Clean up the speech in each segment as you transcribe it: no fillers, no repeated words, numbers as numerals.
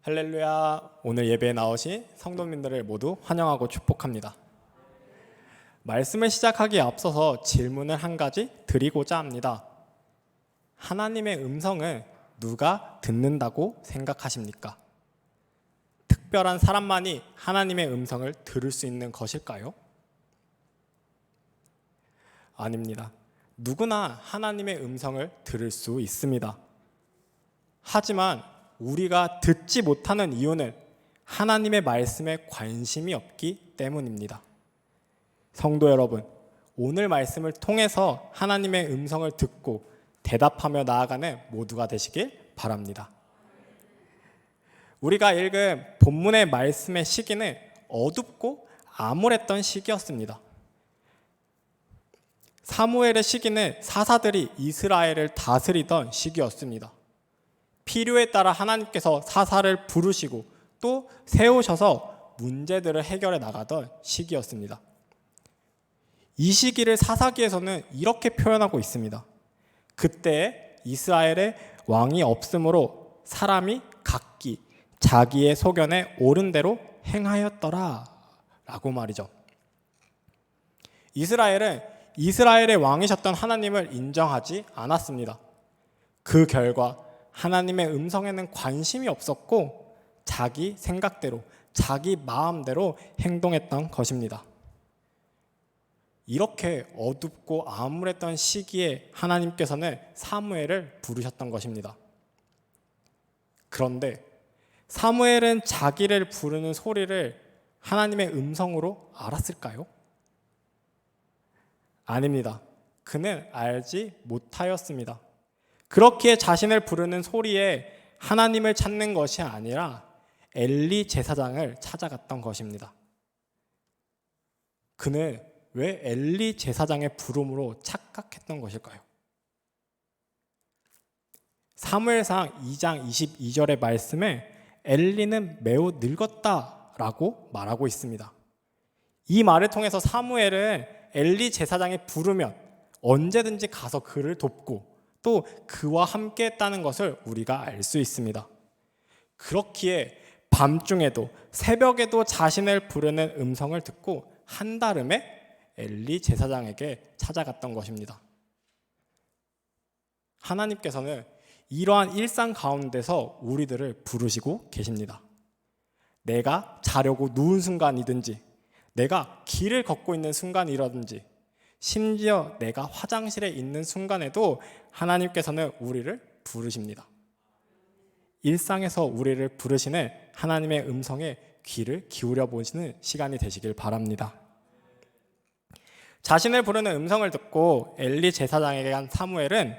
할렐루야. 오늘 예배에 나오신 성도님들을 모두 환영하고 축복합니다. 말씀을 시작하기에 앞서서 질문을 한 가지 드리고자 합니다. 하나님의 음성을 누가 듣는다고 생각하십니까? 특별한 사람만이 하나님의 음성을 들을 수 있는 것일까요? 아닙니다. 누구나 하나님의 음성을 들을 수 있습니다. 하지만 우리가 듣지 못하는 이유는 하나님의 말씀에 관심이 없기 때문입니다. 성도 여러분, 오늘 말씀을 통해서 하나님의 음성을 듣고 대답하며 나아가는 모두가 되시길 바랍니다. 우리가 읽은 본문의 말씀의 시기는 어둡고 암울했던 시기였습니다. 사무엘의 시기는 사사들이 이스라엘을 다스리던 시기였습니다. 필요에 따라 하나님께서 사사를 부르시고 또 세우셔서 문제들을 해결해 나가던 시기였습니다. 이 시기를 사사기에서는 이렇게 표현하고 있습니다. 그때 이스라엘에 왕이 없으므로 사람이 각기 자기의 소견에 옳은 대로 행하였더라 라고 말이죠. 이스라엘은 이스라엘의 왕이셨던 하나님을 인정하지 않았습니다. 그 결과 하나님의 음성에는 관심이 없었고 자기 생각대로, 자기 마음대로 행동했던 것입니다. 이렇게 어둡고 암울했던 시기에 하나님께서는 사무엘을 부르셨던 것입니다. 그런데 사무엘은 자기를 부르는 소리를 하나님의 음성으로 알았을까요? 아닙니다. 그는 알지 못하였습니다. 그렇기에 자신을 부르는 소리에 하나님을 찾는 것이 아니라 엘리 제사장을 찾아갔던 것입니다. 그는 왜 엘리 제사장의 부름으로 착각했던 것일까요? 사무엘상 2장 22절의 말씀에 엘리는 매우 늙었다라고 말하고 있습니다. 이 말을 통해서 사무엘은 엘리 제사장이 부르면 언제든지 가서 그를 돕고 또 그와 함께 했다는 것을 우리가 알 수 있습니다. 그렇기에 밤중에도 새벽에도 자신을 부르는 음성을 듣고 한달음에 엘리 제사장에게 찾아갔던 것입니다. 하나님께서는 이러한 일상 가운데서 우리들을 부르시고 계십니다. 내가 자려고 누운 순간이든지 내가 길을 걷고 있는 순간이라든지 심지어 내가 화장실에 있는 순간에도 하나님께서는 우리를 부르십니다. 일상에서 우리를 부르시는 하나님의 음성에 귀를 기울여 보시는 시간이 되시길 바랍니다. 자신을 부르는 음성을 듣고 엘리 제사장에게 간 사무엘은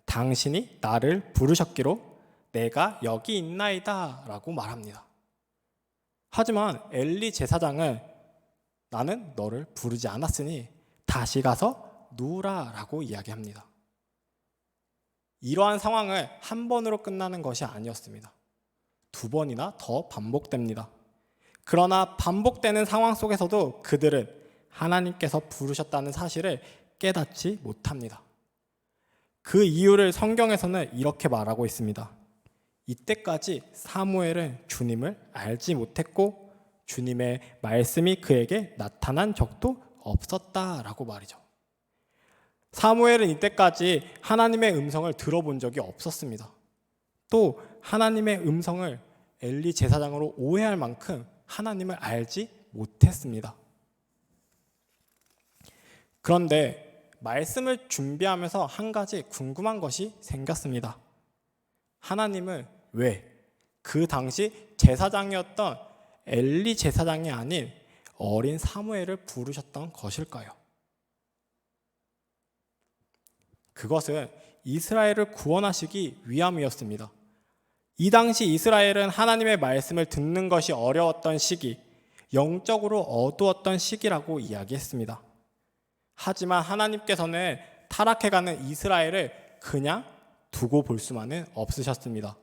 당신이 나를 부르셨기로 내가 여기 있나이다 라고 말합니다. 하지만 엘리 제사장은 나는 너를 부르지 않았으니 다시 가서 누우라 라고 이야기합니다. 이러한 상황은 한 번으로 끝나는 것이 아니었습니다. 2번이나 더 반복됩니다. 그러나 반복되는 상황 속에서도 그들은 하나님께서 부르셨다는 사실을 깨닫지 못합니다. 그 이유를 성경에서는 이렇게 말하고 있습니다. 이때까지 사무엘은 주님을 알지 못했고 주님의 말씀이 그에게 나타난 적도 없었다라고 말이죠. 사무엘은 이때까지 하나님의 음성을 들어본 적이 없었습니다. 또 하나님의 음성을 엘리 제사장으로 오해할 만큼 하나님을 알지 못했습니다. 그런데 말씀을 준비하면서 한 가지 궁금한 것이 생겼습니다. 하나님은 왜 그 당시 제사장이었던 엘리 제사장이 아닌 어린 사무엘을 부르셨던 것일까요? 그것은 이스라엘을 구원하시기 위함이었습니다. 이 당시 이스라엘은 하나님의 말씀을 듣는 것이 어려웠던 시기, 영적으로 어두웠던 시기라고 이야기했습니다. 하지만 하나님께서는 타락해가는 이스라엘을 그냥 두고 볼 수만은 없으셨습니다.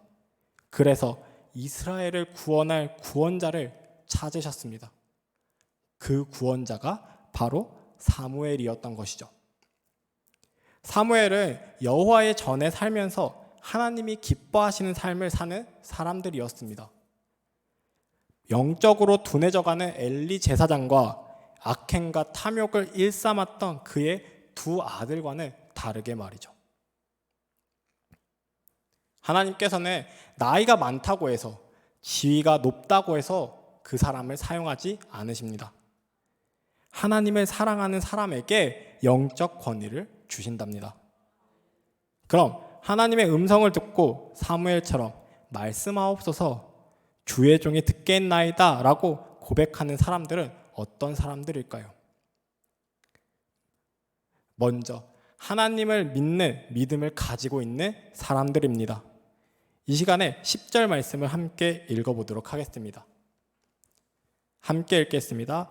그래서 이스라엘을 구원할 구원자를 찾으셨습니다. 그 구원자가 바로 사무엘이었던 것이죠. 사무엘은 여호와의 전에 살면서 하나님이 기뻐하시는 삶을 사는 사람들이었습니다. 영적으로 둔해져가는 엘리 제사장과 악행과 탐욕을 일삼았던 그의 두 아들과는 다르게 말이죠. 하나님께서는 나이가 많다고 해서, 지위가 높다고 해서 그 사람을 사용하지 않으십니다. 하나님을 사랑하는 사람에게 영적 권위를 주신답니다. 그럼 하나님의 음성을 듣고 사무엘처럼 말씀하옵소서 주의 종이 듣겠나이다 라고 고백하는 사람들은 어떤 사람들일까요? 먼저 하나님을 믿는 믿음을 가지고 있는 사람들입니다. 이 시간에 10절 말씀을 함께 읽어보도록 하겠습니다. 함께 읽겠습니다.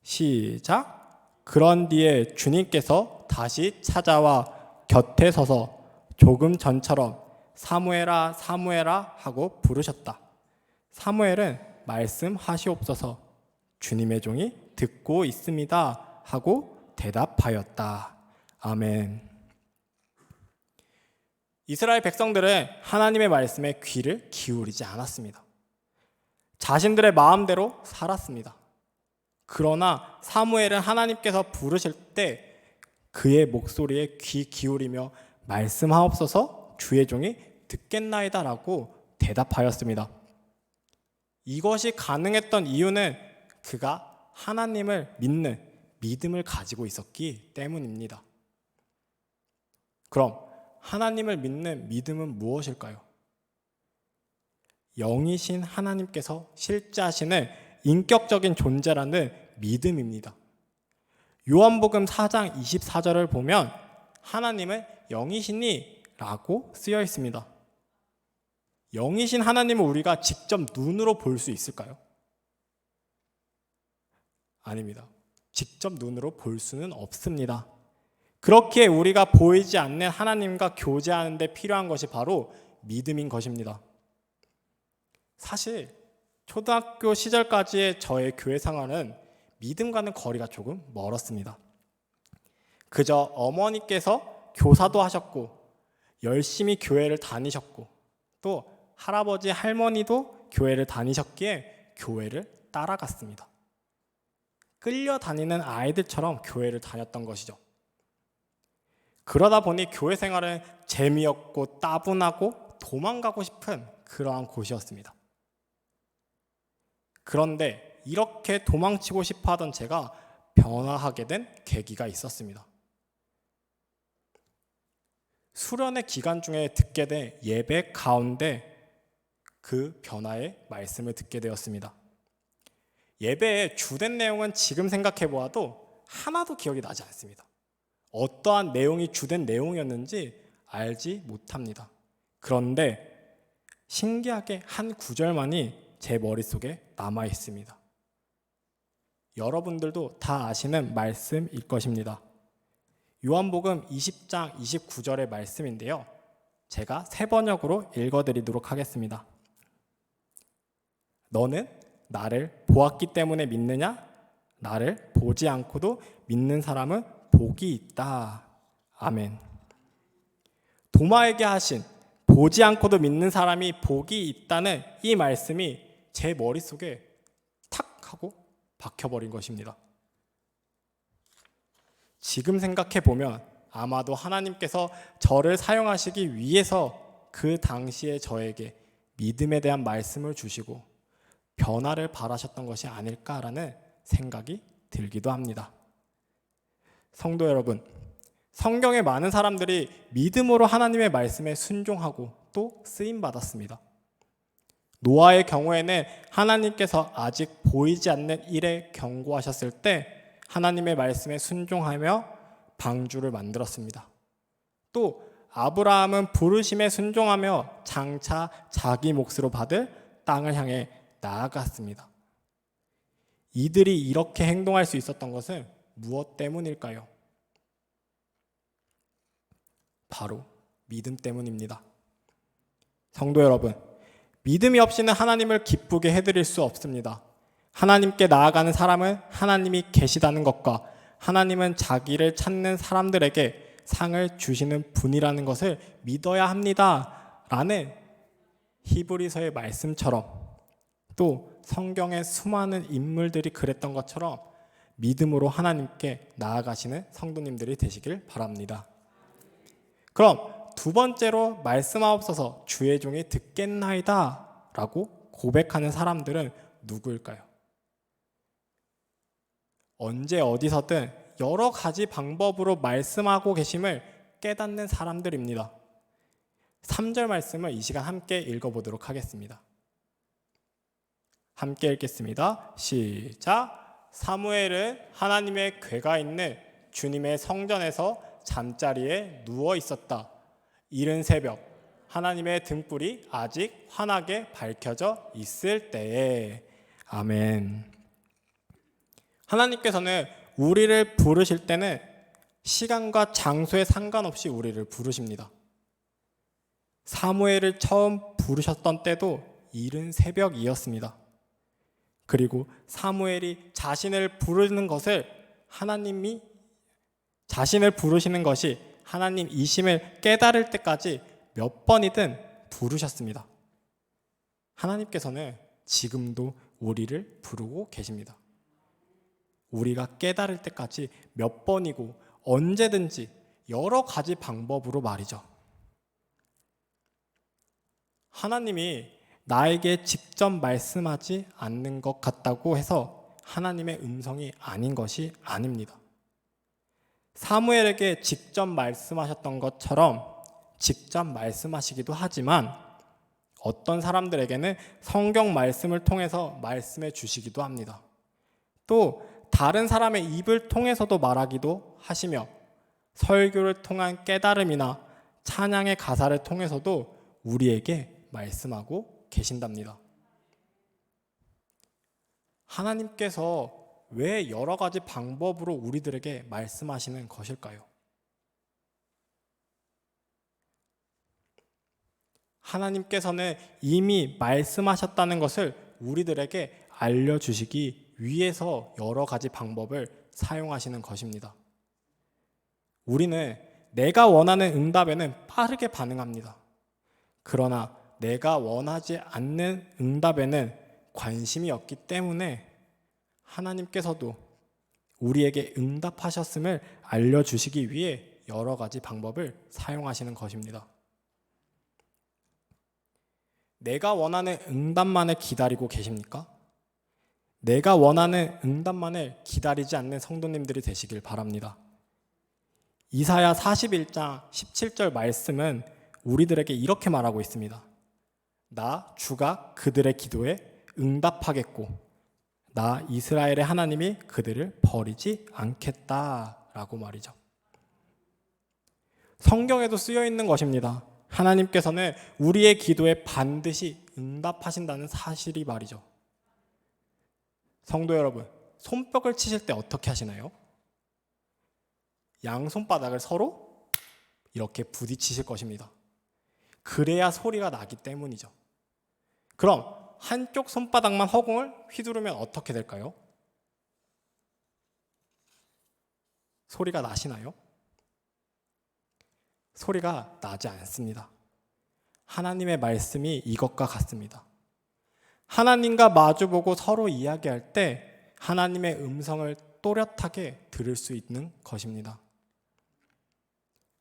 시작. 그런 뒤에 주님께서 다시 찾아와 곁에 서서 조금 전처럼 사무엘아 사무엘아 하고 부르셨다. 사무엘은 말씀하시옵소서 주님의 종이 듣고 있습니다 하고 대답하였다. 아멘. 이스라엘 백성들은 하나님의 말씀에 귀를 기울이지 않았습니다. 자신들의 마음대로 살았습니다. 그러나 사무엘은 하나님께서 부르실 때 그의 목소리에 귀 기울이며 말씀하옵소서 주의 종이 듣겠나이다 라고 대답하였습니다. 이것이 가능했던 이유는 그가 하나님을 믿는 믿음을 가지고 있었기 때문입니다. 그럼 하나님을 믿는 믿음은 무엇일까요? 영이신 하나님께서 실제하시는 인격적인 존재라는 믿음입니다. 요한복음 4장 24절을 보면 하나님은 영이시니 라고 쓰여 있습니다. 영이신 하나님을 우리가 직접 눈으로 볼 수 있을까요? 아닙니다. 직접 눈으로 볼 수는 없습니다. 그렇기에 우리가 보이지 않는 하나님과 교제하는 데 필요한 것이 바로 믿음인 것입니다. 사실 초등학교 시절까지의 저의 교회 생활은 믿음과는 거리가 조금 멀었습니다. 그저 어머니께서 교사도 하셨고 열심히 교회를 다니셨고 또 할아버지 할머니도 교회를 다니셨기에 교회를 따라갔습니다. 끌려다니는 아이들처럼 교회를 다녔던 것이죠. 그러다 보니 교회 생활은 재미없고 따분하고 도망가고 싶은 그러한 곳이었습니다. 그런데 이렇게 도망치고 싶어 하던 제가 변화하게 된 계기가 있었습니다. 수련의 기간 중에 듣게 된 예배 가운데 그 변화의 말씀을 듣게 되었습니다. 예배의 주된 내용은 지금 생각해 보아도 하나도 기억이 나지 않습니다. 어떠한 내용이 주된 내용이었는지 알지 못합니다. 그런데 신기하게 한 구절만이 제 머릿속에 남아 있습니다. 여러분들도 다 아시는 말씀일 것입니다. 요한복음 20장 29절의 말씀인데요. 제가 새 번역으로 읽어드리도록 하겠습니다. 너는 나를 보았기 때문에 믿느냐? 나를 보지 않고도 믿는 사람은 복이 있다. 아멘. 도마에게 하신 보지 않고도 믿는 사람이 복이 있다는 이 말씀이 제 머릿속에 탁 하고 박혀버린 것입니다. 지금 생각해보면 아마도 하나님께서 저를 사용하시기 위해서 그 당시에 저에게 믿음에 대한 말씀을 주시고 변화를 바라셨던 것이 아닐까라는 생각이 들기도 합니다. 성도 여러분, 성경에 많은 사람들이 믿음으로 하나님의 말씀에 순종하고 또 쓰임받았습니다. 노아의 경우에는 하나님께서 아직 보이지 않는 일에 경고하셨을 때 하나님의 말씀에 순종하며 방주를 만들었습니다. 또 아브라함은 부르심에 순종하며 장차 자기 몫으로 받을 땅을 향해 나아갔습니다. 이들이 이렇게 행동할 수 있었던 것은 무엇 때문일까요? 바로 믿음 때문입니다. 성도 여러분, 믿음이 없이는 하나님을 기쁘게 해드릴 수 없습니다. 하나님께 나아가는 사람은 하나님이 계시다는 것과 하나님은 자기를 찾는 사람들에게 상을 주시는 분이라는 것을 믿어야 합니다. 라는 히브리서의 말씀처럼 또 성경의 수많은 인물들이 그랬던 것처럼 믿음으로 하나님께 나아가시는 성도님들이 되시길 바랍니다. 그럼 두 번째로 말씀하옵소서 주의 종이 듣겠나이다 라고 고백하는 사람들은 누구일까요? 언제 어디서든 여러 가지 방법으로 말씀하고 계심을 깨닫는 사람들입니다. 3절 말씀을 이 시간 함께 읽어보도록 하겠습니다. 함께 읽겠습니다. 시작. 사무엘은 하나님의 궤가 있는 주님의 성전에서 잠자리에 누워 있었다. 이른 새벽 하나님의 등불이 아직 환하게 밝혀져 있을 때에. 아멘. 하나님께서는 우리를 부르실 때는 시간과 장소에 상관없이 우리를 부르십니다. 사무엘을 처음 부르셨던 때도 이른 새벽이었습니다. 그리고 사무엘이 자신을 부르는 것이 하나님이심을 깨달을 때까지 몇 번이든 부르셨습니다. 하나님께서는 지금도 우리를 부르고 계십니다. 우리가 깨달을 때까지 몇 번이고 언제든지 여러 가지 방법으로 말이죠. 하나님이 나에게 직접 말씀하지 않는 것 같다고 해서 하나님의 음성이 아닌 것이 아닙니다. 사무엘에게 직접 말씀하셨던 것처럼 직접 말씀하시기도 하지만 어떤 사람들에게는 성경 말씀을 통해서 말씀해 주시기도 합니다. 또 다른 사람의 입을 통해서도 말하기도 하시며 설교를 통한 깨달음이나 찬양의 가사를 통해서도 우리에게 말씀하고 계신답니다. 하나님께서 왜 여러 가지 방법으로 우리들에게 말씀하시는 것일까요? 하나님께서는 이미 말씀하셨다는 것을 우리들에게 알려주시기 위해서 여러 가지 방법을 사용하시는 것입니다. 우리는 내가 원하는 응답에는 빠르게 반응합니다. 그러나 내가 원하지 않는 응답에는 관심이 없기 때문에 하나님께서도 우리에게 응답하셨음을 알려주시기 위해 여러 가지 방법을 사용하시는 것입니다. 내가 원하는 응답만을 기다리고 계십니까? 내가 원하는 응답만을 기다리지 않는 성도님들이 되시길 바랍니다. 이사야 41장 17절 말씀은 우리들에게 이렇게 말하고 있습니다. 나 주가 그들의 기도에 응답하겠고 나 이스라엘의 하나님이 그들을 버리지 않겠다라고 말이죠. 성경에도 쓰여 있는 것입니다. 하나님께서는 우리의 기도에 반드시 응답하신다는 사실이 말이죠. 성도 여러분, 손뼉을 치실 때 어떻게 하시나요? 양손바닥을 서로 이렇게 부딪히실 것입니다. 그래야 소리가 나기 때문이죠. 그럼 한쪽 손바닥만 허공을 휘두르면 어떻게 될까요? 소리가 나시나요? 소리가 나지 않습니다. 하나님의 말씀이 이것과 같습니다. 하나님과 마주보고 서로 이야기할 때 하나님의 음성을 또렷하게 들을 수 있는 것입니다.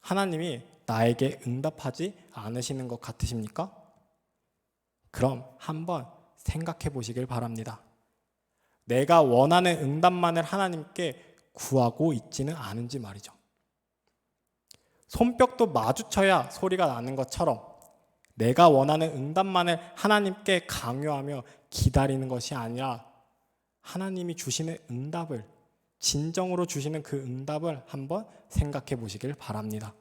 하나님이 나에게 응답하지 않으시는 것 같으십니까? 그럼 한번 생각해 보시길 바랍니다. 내가 원하는 응답만을 하나님께 구하고 있지는 않은지 말이죠. 손뼉도 마주쳐야 소리가 나는 것처럼 내가 원하는 응답만을 하나님께 강요하며 기다리는 것이 아니라 하나님이 주시는 응답을, 진정으로 주시는 그 응답을 한번 생각해 보시길 바랍니다.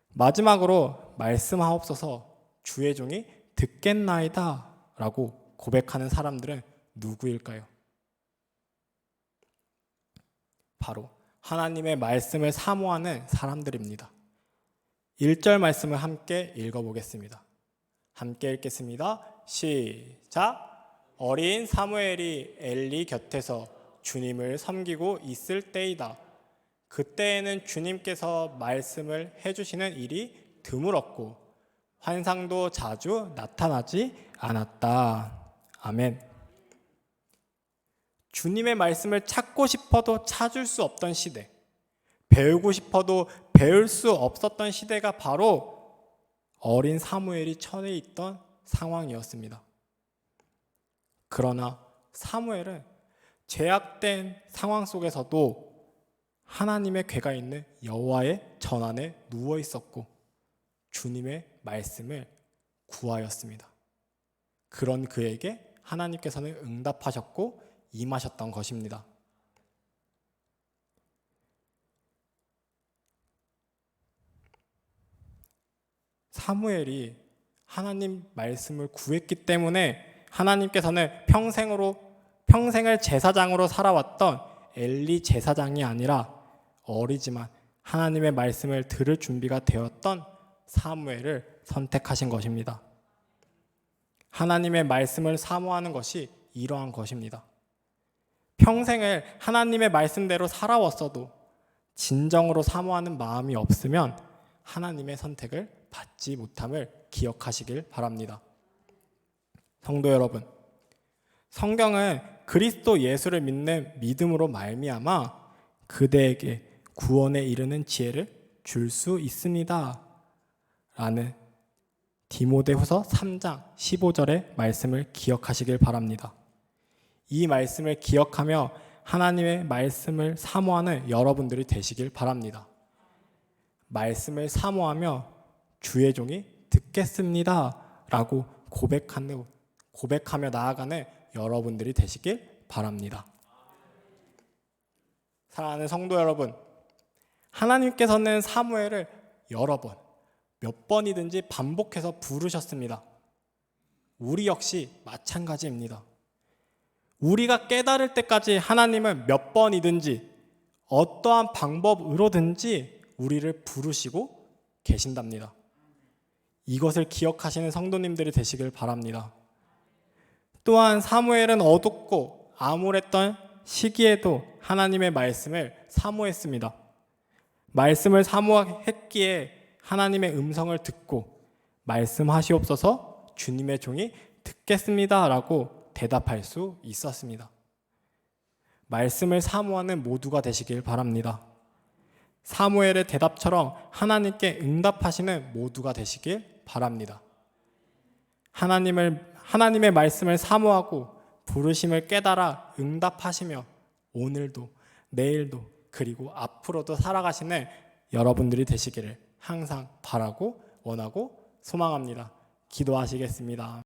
마지막으로 말씀하옵소서 주의 종이 듣겠나이다 라고 고백하는 사람들은 누구일까요? 바로 하나님의 말씀을 사모하는 사람들입니다. 1절 말씀을 함께 읽어보겠습니다. 함께 읽겠습니다. 시작. 어린 사무엘이 엘리 곁에서 주님을 섬기고 있을 때이다. 그때에는 주님께서 말씀을 해주시는 일이 드물었고 환상도 자주 나타나지 않았다. 아멘. 주님의 말씀을 찾고 싶어도 찾을 수 없던 시대, 배우고 싶어도 배울 수 없었던 시대가 바로 어린 사무엘이 처해 있던 상황이었습니다. 그러나 사무엘은 죄악된 상황 속에서도 하나님의 궤가 있는 여호와의 전안에 누워 있었고 주님의 말씀을 구하였습니다. 그런 그에게 하나님께서는 응답하셨고 임하셨던 것입니다. 사무엘이 하나님 말씀을 구했기 때문에 하나님께서는 평생을 제사장으로 살아왔던 엘리 제사장이 아니라 어리지만 하나님의 말씀을 들을 준비가 되었던 사무엘을 선택하신 것입니다. 하나님의 말씀을 사모하는 것이 이러한 것입니다. 평생을 하나님의 말씀대로 살아왔어도 진정으로 사모하는 마음이 없으면 하나님의 선택을 받지 못함을 기억하시길 바랍니다. 성도 여러분, 성경은 그리스도 예수를 믿는 믿음으로 말미암아 그대에게 구원에 이르는 지혜를 줄 수 있습니다 라는 디모데후서 3장 15절의 말씀을 기억하시길 바랍니다. 이 말씀을 기억하며 하나님의 말씀을 사모하는 여러분들이 되시길 바랍니다. 말씀을 사모하며 주의 종이 듣겠습니다 라고 고백하며 나아가는 여러분들이 되시길 바랍니다. 사랑하는 성도 여러분, 하나님께서는 사무엘을 여러 번, 몇 번이든지 반복해서 부르셨습니다. 우리 역시 마찬가지입니다. 우리가 깨달을 때까지 하나님은 몇 번이든지 어떠한 방법으로든지 우리를 부르시고 계신답니다. 이것을 기억하시는 성도님들이 되시길 바랍니다. 또한 사무엘은 어둡고 암울했던 시기에도 하나님의 말씀을 사모했습니다. 말씀을 사모했기에 하나님의 음성을 듣고 말씀하시옵소서 주님의 종이 듣겠습니다 라고 대답할 수 있었습니다. 말씀을 사모하는 모두가 되시길 바랍니다. 사무엘의 대답처럼 하나님께 응답하시는 모두가 되시길 바랍니다. 하나님의 말씀을 사모하고 부르심을 깨달아 응답하시며 오늘도 내일도 그리고 앞으로도 살아가시는 여러분들이 되시기를 항상 바라고 원하고 소망합니다. 기도하시겠습니다.